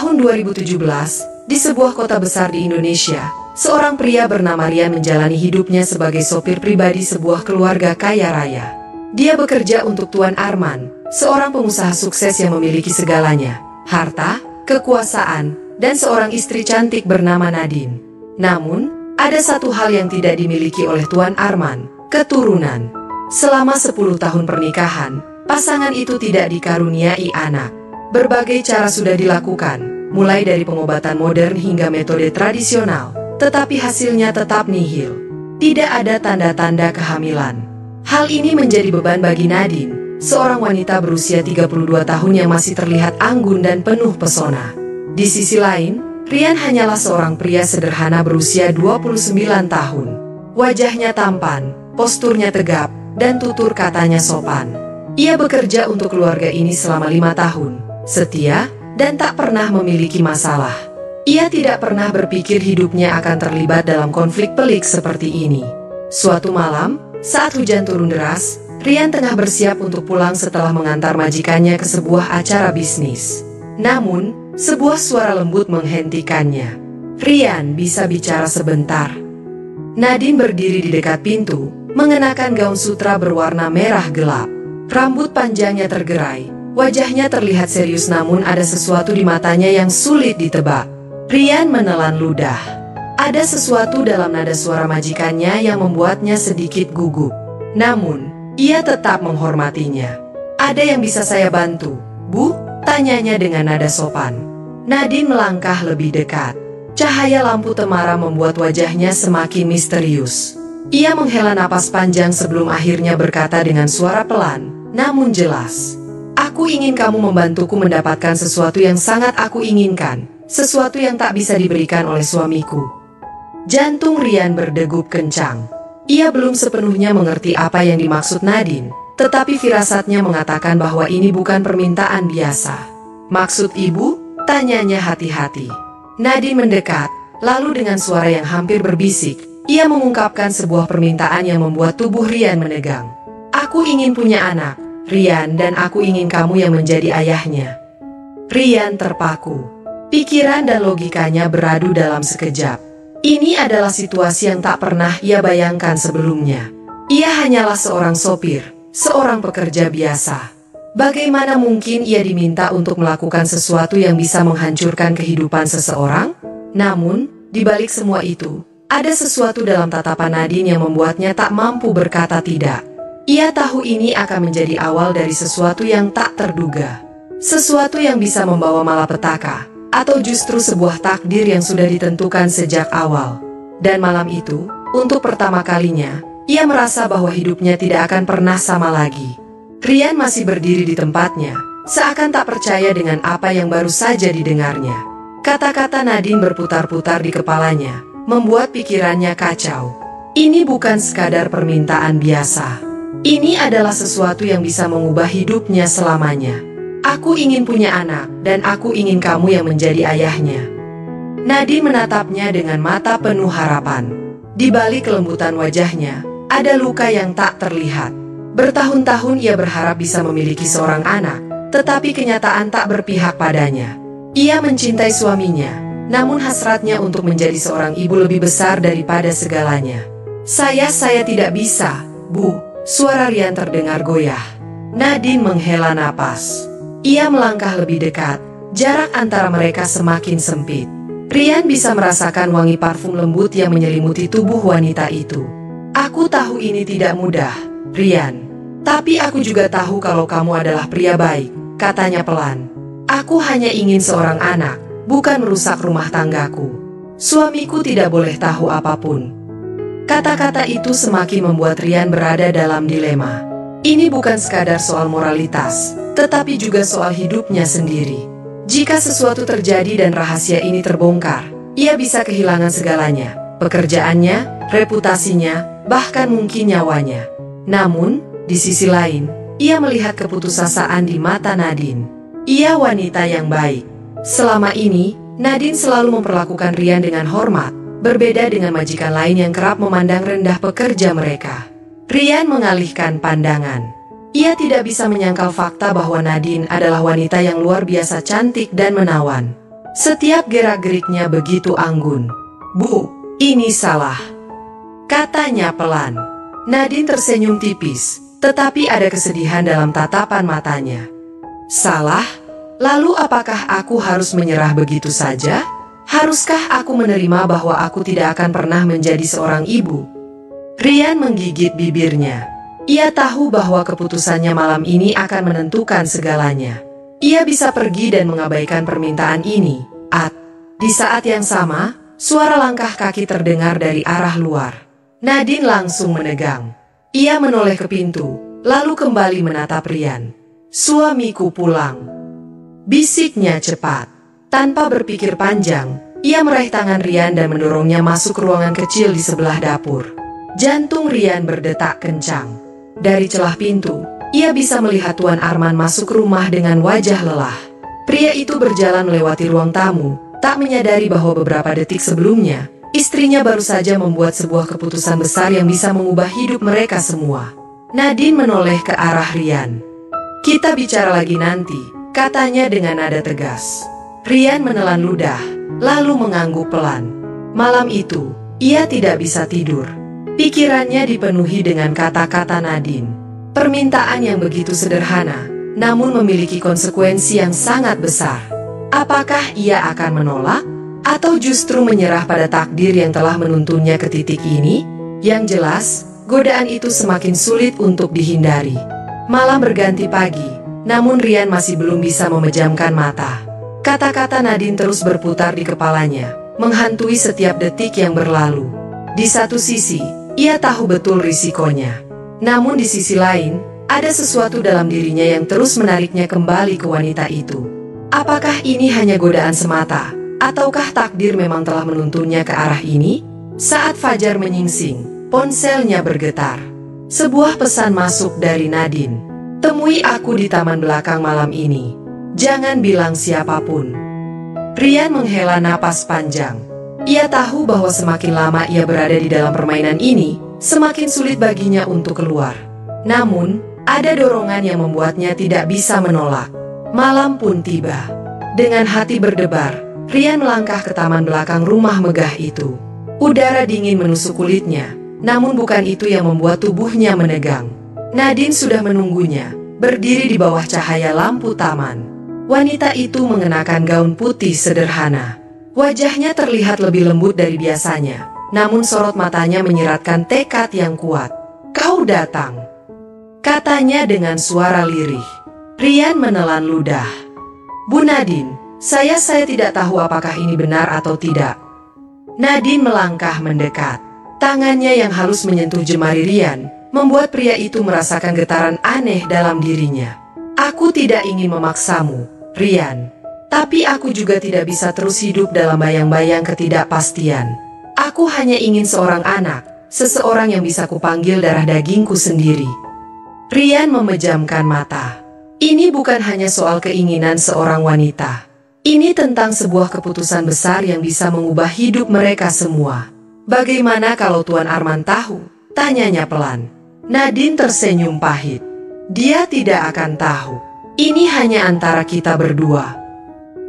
Tahun 2017, di sebuah kota besar di Indonesia, seorang pria bernama Rian menjalani hidupnya sebagai sopir pribadi sebuah keluarga kaya raya. Dia bekerja untuk Tuan Arman, seorang pengusaha sukses yang memiliki segalanya, harta, kekuasaan, dan seorang istri cantik bernama Nadine. Namun, ada satu hal yang tidak dimiliki oleh Tuan Arman, keturunan. Selama 10 tahun pernikahan, pasangan itu tidak dikaruniai anak. Berbagai cara sudah dilakukan, mulai dari pengobatan modern hingga metode tradisional, tetapi hasilnya tetap nihil. Tidak ada tanda-tanda kehamilan. Hal ini menjadi beban bagi Nadine, seorang wanita berusia 32 tahun yang masih terlihat anggun dan penuh pesona. Di sisi lain, Rian hanyalah seorang pria sederhana berusia 29 tahun. Wajahnya tampan, posturnya tegap, dan tutur katanya sopan. Ia bekerja untuk keluarga ini selama 5 tahun. Setia, dan tak pernah memiliki masalah. Ia tidak pernah berpikir hidupnya akan terlibat dalam konflik pelik seperti ini. Suatu malam, saat hujan turun deras, Rian tengah bersiap untuk pulang setelah mengantar majikannya ke sebuah acara bisnis. Namun, sebuah suara lembut menghentikannya. "Rian, bisa bicara sebentar?" Nadine berdiri di dekat pintu, mengenakan gaun sutra berwarna merah gelap. Rambut panjangnya tergerai. Wajahnya terlihat serius namun ada sesuatu di matanya yang sulit ditebak. Rian menelan ludah. Ada sesuatu dalam nada suara majikannya yang membuatnya sedikit gugup. Namun, ia tetap menghormatinya. "Ada yang bisa saya bantu, Bu?" tanyanya dengan nada sopan. Nadine melangkah lebih dekat. Cahaya lampu temara membuat wajahnya semakin misterius. Ia menghela napas panjang sebelum akhirnya berkata dengan suara pelan, namun jelas. "Aku ingin kamu membantuku mendapatkan sesuatu yang sangat aku inginkan, sesuatu yang tak bisa diberikan oleh suamiku." Jantung Rian berdegup kencang. Ia belum sepenuhnya mengerti apa yang dimaksud Nadine, tetapi firasatnya mengatakan bahwa ini bukan permintaan biasa. "Maksud ibu?" tanyanya hati-hati. Nadine mendekat, lalu dengan suara yang hampir berbisik, ia mengungkapkan sebuah permintaan yang membuat tubuh Rian menegang. "Aku ingin punya anak, Rian, dan aku ingin kamu yang menjadi ayahnya." Rian terpaku. Pikiran dan logikanya beradu dalam sekejap. Ini adalah situasi yang tak pernah ia bayangkan sebelumnya. Ia hanyalah seorang sopir, seorang pekerja biasa. Bagaimana mungkin ia diminta untuk melakukan sesuatu yang bisa menghancurkan kehidupan seseorang? Namun, di balik semua itu, ada sesuatu dalam tatapan Nadine yang membuatnya tak mampu berkata tidak. Ia tahu ini akan menjadi awal dari sesuatu yang tak terduga. Sesuatu yang bisa membawa malapetaka, atau justru sebuah takdir yang sudah ditentukan sejak awal. Dan malam itu, untuk pertama kalinya, ia merasa bahwa hidupnya tidak akan pernah sama lagi. Rian masih berdiri di tempatnya, seakan tak percaya dengan apa yang baru saja didengarnya. Kata-kata Nadine berputar-putar di kepalanya, membuat pikirannya kacau. Ini bukan sekadar permintaan biasa. Ini adalah sesuatu yang bisa mengubah hidupnya selamanya. "Aku ingin punya anak, dan aku ingin kamu yang menjadi ayahnya." Nadine menatapnya dengan mata penuh harapan. Di balik kelembutan wajahnya, ada luka yang tak terlihat. Bertahun-tahun ia berharap bisa memiliki seorang anak, tetapi kenyataan tak berpihak padanya. Ia mencintai suaminya, namun hasratnya untuk menjadi seorang ibu lebih besar daripada segalanya. Saya tidak bisa, Bu." Suara Rian terdengar goyah. Nadine menghela napas. Ia melangkah lebih dekat, jarak antara mereka semakin sempit. Rian bisa merasakan wangi parfum lembut yang menyelimuti tubuh wanita itu. "Aku tahu ini tidak mudah, Rian. Tapi aku juga tahu kalau kamu adalah pria baik," katanya pelan. "Aku hanya ingin seorang anak, bukan merusak rumah tanggaku. Suamiku tidak boleh tahu apapun." Kata-kata itu semakin membuat Rian berada dalam dilema. Ini bukan sekadar soal moralitas, tetapi juga soal hidupnya sendiri. Jika sesuatu terjadi dan rahasia ini terbongkar, ia bisa kehilangan segalanya, pekerjaannya, reputasinya, bahkan mungkin nyawanya. Namun, di sisi lain, ia melihat keputusasaan di mata Nadine. Ia wanita yang baik. Selama ini, Nadine selalu memperlakukan Rian dengan hormat, berbeda dengan majikan lain yang kerap memandang rendah pekerja mereka. Rian mengalihkan pandangan. Ia tidak bisa menyangkal fakta bahwa Nadine adalah wanita yang luar biasa cantik dan menawan. Setiap gerak-geriknya begitu anggun. "Bu, ini salah," katanya pelan. Nadine tersenyum tipis, tetapi ada kesedihan dalam tatapan matanya. "Salah? Lalu apakah aku harus menyerah begitu saja? Haruskah aku menerima bahwa aku tidak akan pernah menjadi seorang ibu?" Ryan menggigit bibirnya. Ia tahu bahwa keputusannya malam ini akan menentukan segalanya. Ia bisa pergi dan mengabaikan permintaan ini. Di saat yang sama, suara langkah kaki terdengar dari arah luar. Nadine langsung menegang. Ia menoleh ke pintu, lalu kembali menatap Ryan. "Suamiku pulang," bisiknya cepat. Tanpa berpikir panjang, ia meraih tangan Ryan dan mendorongnya masuk ke ruangan kecil di sebelah dapur. Jantung Ryan berdetak kencang. Dari celah pintu, ia bisa melihat Tuan Arman masuk rumah dengan wajah lelah. Pria itu berjalan melewati ruang tamu, tak menyadari bahwa beberapa detik sebelumnya, istrinya baru saja membuat sebuah keputusan besar yang bisa mengubah hidup mereka semua. Nadine menoleh ke arah Ryan. "Kita bicara lagi nanti," katanya dengan nada tegas. Ryan menelan ludah, lalu mengangguk pelan. Malam itu, ia tidak bisa tidur. Pikirannya dipenuhi dengan kata-kata Nadine. Permintaan yang begitu sederhana, namun memiliki konsekuensi yang sangat besar. Apakah ia akan menolak? Atau justru menyerah pada takdir yang telah menuntunnya ke titik ini? Yang jelas, godaan itu semakin sulit untuk dihindari. Malam berganti pagi, namun Ryan masih belum bisa memejamkan mata. Kata-kata Nadine terus berputar di kepalanya, menghantui setiap detik yang berlalu. Di satu sisi, ia tahu betul risikonya. Namun di sisi lain, ada sesuatu dalam dirinya yang terus menariknya kembali ke wanita itu. Apakah ini hanya godaan semata? Ataukah takdir memang telah menuntunnya ke arah ini? Saat fajar menyingsing, ponselnya bergetar. Sebuah pesan masuk dari Nadine. "Temui aku di taman belakang malam ini. Jangan bilang siapapun." Ryan menghela napas panjang. Ia tahu bahwa semakin lama ia berada di dalam permainan ini, semakin sulit baginya untuk keluar. Namun, ada dorongan yang membuatnya tidak bisa menolak. Malam pun tiba. Dengan hati berdebar, Ryan melangkah ke taman belakang rumah megah itu. Udara dingin menusuk kulitnya, namun bukan itu yang membuat tubuhnya menegang. Nadine sudah menunggunya, berdiri di bawah cahaya lampu taman. Wanita itu mengenakan gaun putih sederhana. Wajahnya terlihat lebih lembut dari biasanya, namun sorot matanya menyiratkan tekad yang kuat. "Kau datang," katanya dengan suara lirih. Ryan menelan ludah. "Bu Nadine, saya tidak tahu apakah ini benar atau tidak." Nadine melangkah mendekat. Tangannya yang halus menyentuh jemari Ryan, membuat pria itu merasakan getaran aneh dalam dirinya. "Aku tidak ingin memaksamu, Ryan. Tapi aku juga tidak bisa terus hidup dalam bayang-bayang ketidakpastian. Aku hanya ingin seorang anak, seseorang yang bisa kupanggil darah dagingku sendiri." Ryan memejamkan mata. Ini bukan hanya soal keinginan seorang wanita. Ini tentang sebuah keputusan besar yang bisa mengubah hidup mereka semua. "Bagaimana kalau Tuan Arman tahu?" tanyanya pelan. Nadine tersenyum pahit. "Dia tidak akan tahu. Ini hanya antara kita berdua."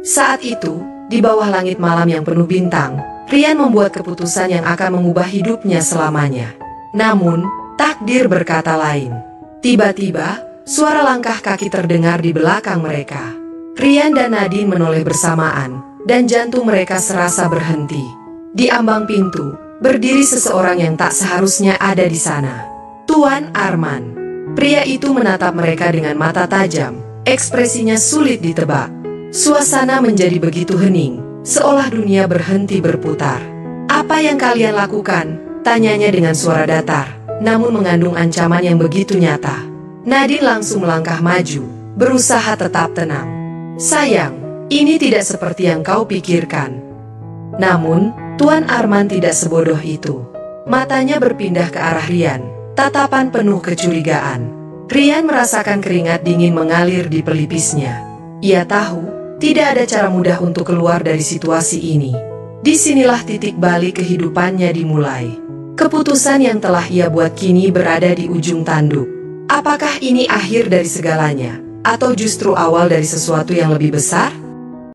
Saat itu, di bawah langit malam yang penuh bintang, Ryan membuat keputusan yang akan mengubah hidupnya selamanya. Namun, takdir berkata lain. Tiba-tiba, suara langkah kaki terdengar di belakang mereka. Ryan dan Nadine menoleh bersamaan, dan jantung mereka serasa berhenti. Di ambang pintu, berdiri seseorang yang tak seharusnya ada di sana. Tuan Arman. Pria itu menatap mereka dengan mata tajam, ekspresinya sulit ditebak. Suasana menjadi begitu hening, seolah dunia berhenti berputar. "Apa yang kalian lakukan?" tanyanya dengan suara datar, namun mengandung ancaman yang begitu nyata. Nadine langsung melangkah maju, berusaha tetap tenang. "Sayang, ini tidak seperti yang kau pikirkan." Namun, Tuan Arman tidak sebodoh itu. Matanya berpindah ke arah Ryan, tatapan penuh kecurigaan. Ryan merasakan keringat dingin mengalir di pelipisnya. Ia tahu, tidak ada cara mudah untuk keluar dari situasi ini. Disinilah titik balik kehidupannya dimulai. Keputusan yang telah ia buat kini berada di ujung tanduk. Apakah ini akhir dari segalanya, atau justru awal dari sesuatu yang lebih besar?